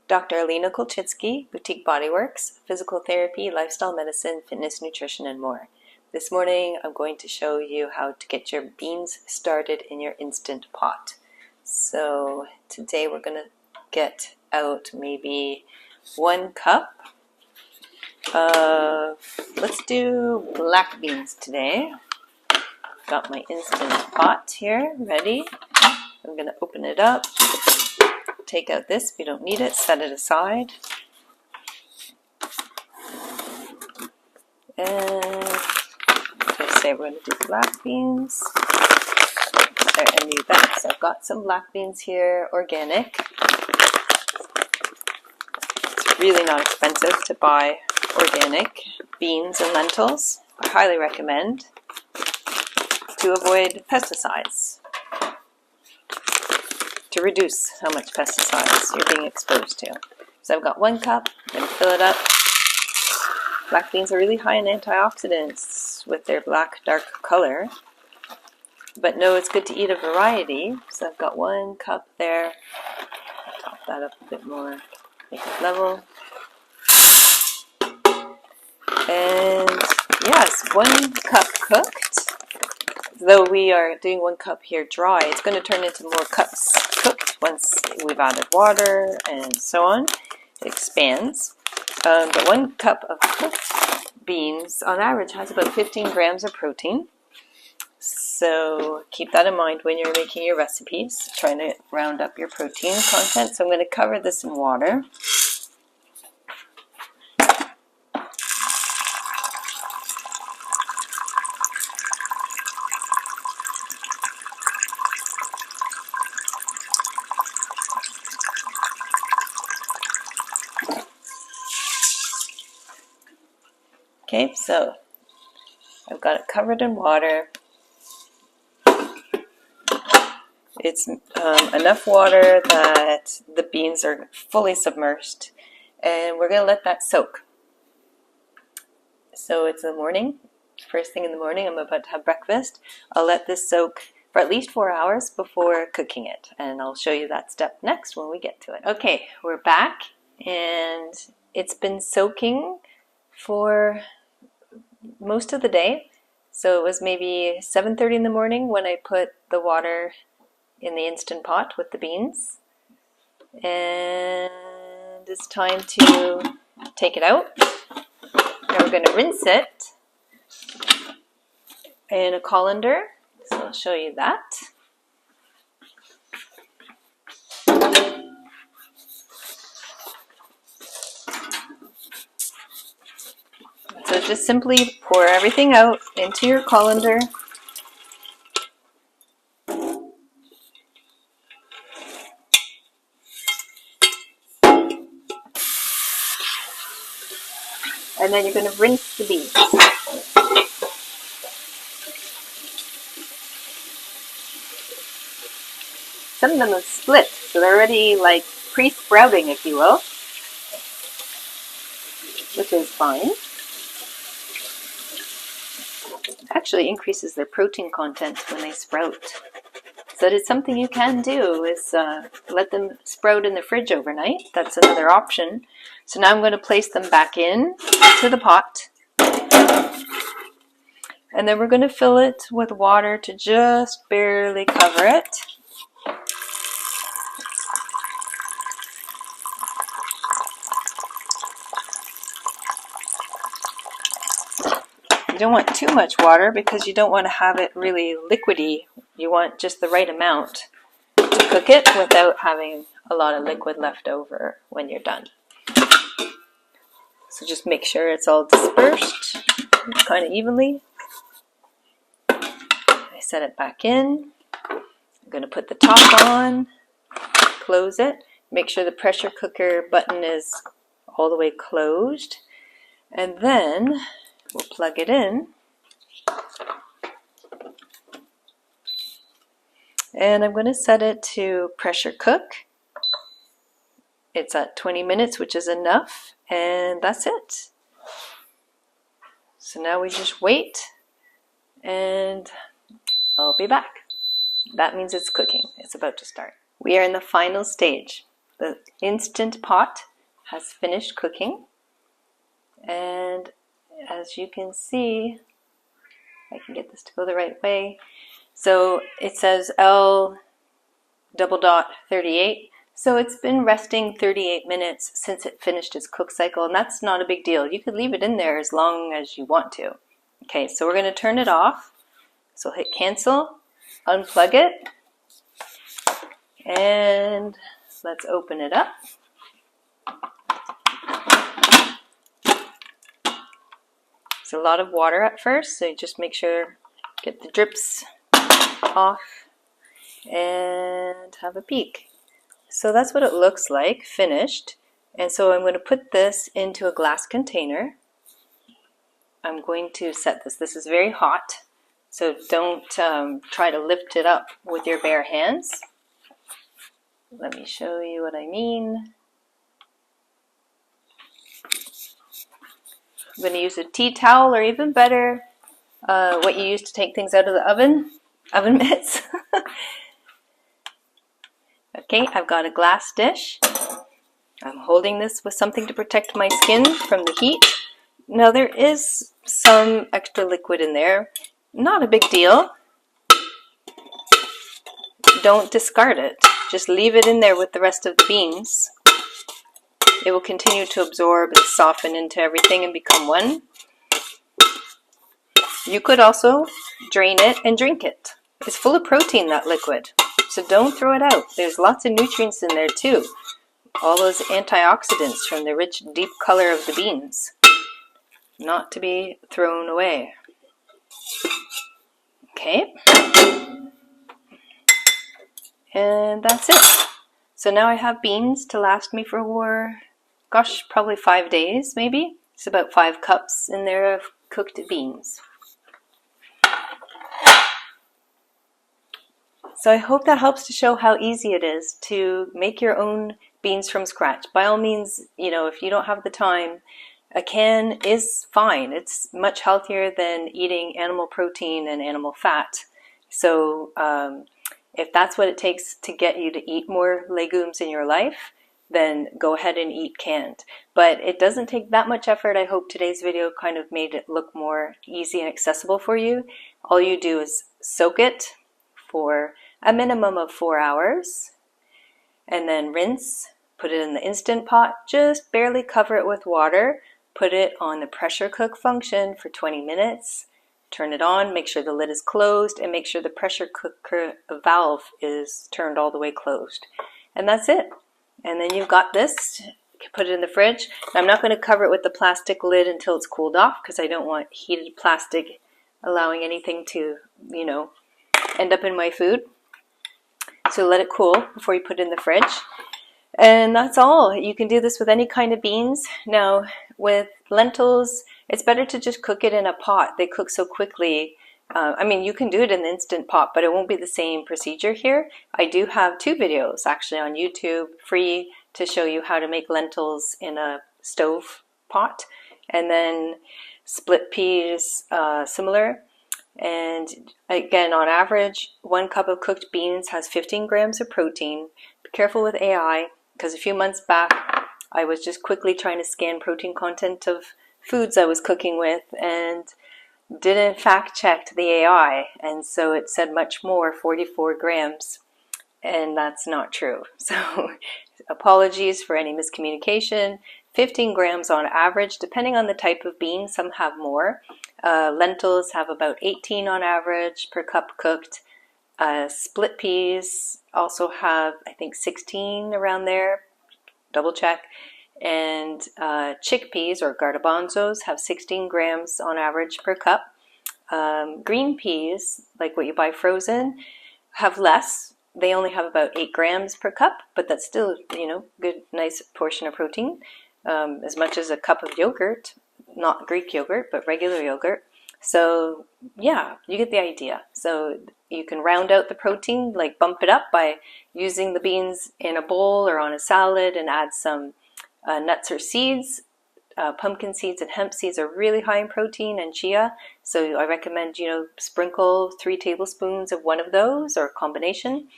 Dr. Alina Kolchitsky, Boutique Bodyworks, physical therapy, lifestyle medicine, fitness, nutrition, and more. This morning I'm going to show you how to get your beans started in your Instant Pot. So today we're going to get out maybe 1 cup of, let's do black beans today. Got my Instant Pot here ready. I'm going to open it up, take out this, we don't need it, set it aside. And just say we're going to do black beans. There, I knew that. So I've got some black beans here, organic. It's really not expensive to buy organic beans and lentils. I highly recommend to avoid pesticides, to reduce how much pesticides you're being exposed to. So I've got 1 cup, I'm going to fill it up. Black beans are really high in antioxidants with their black dark color, but know it's good to eat a variety. So I've got 1 cup there. Top that up a bit more, make it level. And yes, 1 cup cooked. Though we are doing 1 cup here dry, it's going to turn into more cups cooked once we've added water and so on. It expands. But 1 cup of cooked beans on average has about 15 grams of protein. So keep that in mind when you're making your recipes, trying to round up your protein content. So I'm going to cover this in water. Okay, so I've got it covered in water. It's enough water that the beans are fully submerged, and we're going to let that soak. So it's the morning, first thing in the morning, I'm about to have breakfast. I'll let this soak for at least 4 hours before cooking it, and I'll show you that step next when we get to it. Okay, we're back, and it's been soaking for most of the day. So it was maybe 7:30 in the morning when I put the water in the Instant Pot with the beans. And it's time to take it out. Now we're going to rinse it in a colander. So I'll show you that. So just simply pour everything out into your colander. And then you're going to rinse the beans. Some of them have split, so they're already like pre-sprouting, if you will, which is fine. Actually increases their protein content when they sprout. So that is something you can do, is let them sprout in the fridge overnight. That's another option. So now I'm going to place them back in to the pot. And then we're going to fill it with water to just barely cover it. You don't want too much water because you don't want to have it really liquidy. You want just the right amount to cook it without having a lot of liquid left over when you're done. So just make sure it's all dispersed kind of evenly. I set it back in. I'm going to put the top on, close it. Make sure the pressure cooker button is all the way closed. And then we'll plug it in. And I'm going to set it to pressure cook. It's at 20 minutes, which is enough, and that's it. So now we just wait, and I'll be back. That means it's cooking. It's about to start. We are in the final stage. The Instant Pot has finished cooking, and as you can see, I can get this to go the right way. So it says L:38. So it's been resting 38 minutes since it finished its cook cycle, and that's not a big deal. You could leave it in there as long as you want to. Okay, so we're going to turn it off. So hit cancel, unplug it, and let's open it up. It's a lot of water at first, so you just make sure, get the drips off, and have a peek. So that's what it looks like, finished. And so I'm going to put this into a glass container. I'm going to set this. This is very hot, so don't try to lift it up with your bare hands. Let me show you what I mean. I'm going to use a tea towel, or even better, what you use to take things out of the oven mitts. Okay, I've got a glass dish. I'm holding this with something to protect my skin from the heat. Now there is some extra liquid in there. Not a big deal. Don't discard it. Just leave it in there with the rest of the beans. It will continue to absorb and soften into everything and become one. You could also drain it and drink it. It's full of protein, that liquid. So don't throw it out. There's lots of nutrients in there too. All those antioxidants from the rich, deep color of the beans. Not to be thrown away. Okay. And that's it. So now I have beans to last me for, gosh, probably 5 days maybe. It's about 5 cups in there of cooked beans. So I hope that helps to show how easy it is to make your own beans from scratch. By all means, you know, if you don't have the time, a can is fine. It's much healthier than eating animal protein and animal fat. So if that's what it takes to get you to eat more legumes in your life, then go ahead and eat canned. But it doesn't take that much effort. I hope today's video kind of made it look more easy and accessible for you. All you do is soak it for a minimum of 4 hours, and then rinse, put it in the Instant Pot, just barely cover it with water, put it on the pressure cook function for 20 minutes, turn it on, make sure the lid is closed, and make sure the pressure cooker valve is turned all the way closed. And that's it. And then you've got this. You can put it in the fridge. I'm not going to cover it with the plastic lid until it's cooled off, because I don't want heated plastic allowing anything to, you know, end up in my food. So let it cool before you put it in the fridge. And that's all. You can do this with any kind of beans. Now, with lentils, it's better to just cook it in a pot. They cook so quickly. I mean, you can do it in the Instant Pot, but it won't be the same procedure here. I do have 2 videos actually on YouTube, free, to show you how to make lentils in a stove pot. And then split peas, similar. And again, on average, 1 cup of cooked beans has 15 grams of protein. Be careful with AI, because a few months back, I was just quickly trying to scan protein content of foods I was cooking with and didn't fact check the AI. And so it said much more, 44 grams. And that's not true. So apologies for any miscommunication. 15 grams on average, depending on the type of bean. Some have more. Lentils have about 18 on average per cup cooked. Split peas also have, I think, 16 around there. Double check. And chickpeas or garbanzos have 16 grams on average per cup. Green peas, like what you buy frozen, have less. They only have about 8 grams per cup, but that's still, you know, good, nice portion of protein. As much as a cup of yogurt, not Greek yogurt, but regular yogurt. So yeah, you get the idea. So you can round out the protein, like bump it up by using the beans in a bowl or on a salad, and add some nuts or seeds. Pumpkin seeds and hemp seeds are really high in protein, and chia. So I recommend, you know, sprinkle 3 tablespoons of one of those, or a combination.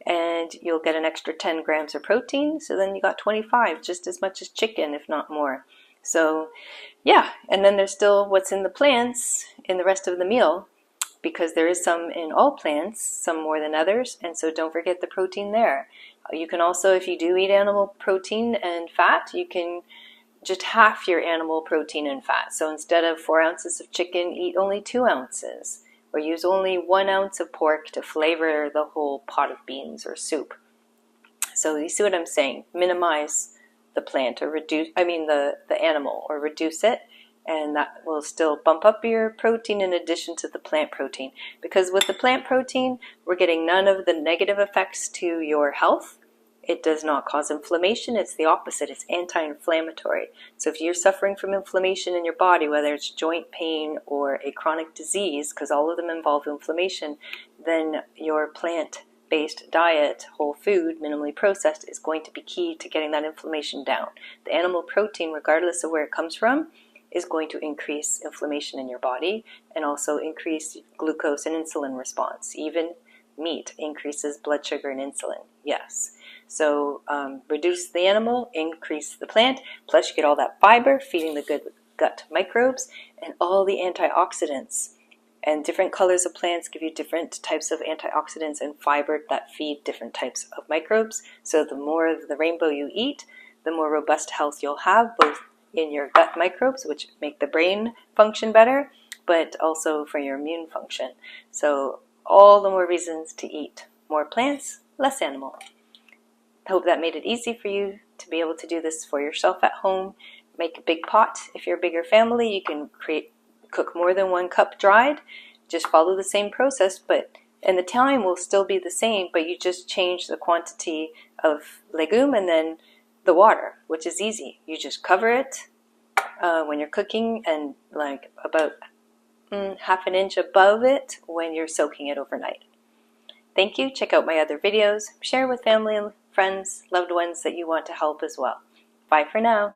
and you'll get an extra 10 grams of protein. So then you got 25, just as much as chicken, if not more. So yeah, and then there's still what's in the plants in the rest of the meal, because there is some in all plants, some more than others, and so don't forget the protein there. You can also, if you do eat animal protein and fat, you can just half your animal protein and fat. So instead of 4 ounces of chicken, eat only 2 ounces, or use only 1 ounce of pork to flavor the whole pot of beans or soup. So you see what I'm saying? Minimize the plant, or reduce, the animal, or reduce it, and that will still bump up your protein in addition to the plant protein. Because with the plant protein, we're getting none of the negative effects to your health. It does not cause inflammation. It's the opposite. It's anti-inflammatory. So if you're suffering from inflammation in your body, whether it's joint pain or a chronic disease, because all of them involve inflammation, then your plant-based diet, whole food, minimally processed, is going to be key to getting that inflammation down. The animal protein, regardless of where it comes from, is going to increase inflammation in your body and also increase glucose and insulin response. Even meat increases blood sugar and insulin. Yes. So reduce the animal, increase the plant, plus you get all that fiber, feeding the good gut microbes, and all the antioxidants. And different colors of plants give you different types of antioxidants and fiber that feed different types of microbes. So the more of the rainbow you eat, the more robust health you'll have, both in your gut microbes, which make the brain function better, but also for your immune function. So all the more reasons to eat more plants, less animal. I hope that made it easy for you to be able to do this for yourself at home. Make a big pot. If you're a bigger family, you can cook more than 1 cup dried. Just follow the same process, and the time will still be the same, but you just change the quantity of legume and then the water, which is easy. You just cover it when you're cooking, and like about half an inch above it when you're soaking it overnight. Thank you. Check out my other videos. Share with family and friends, loved ones that you want to help as well. Bye for now.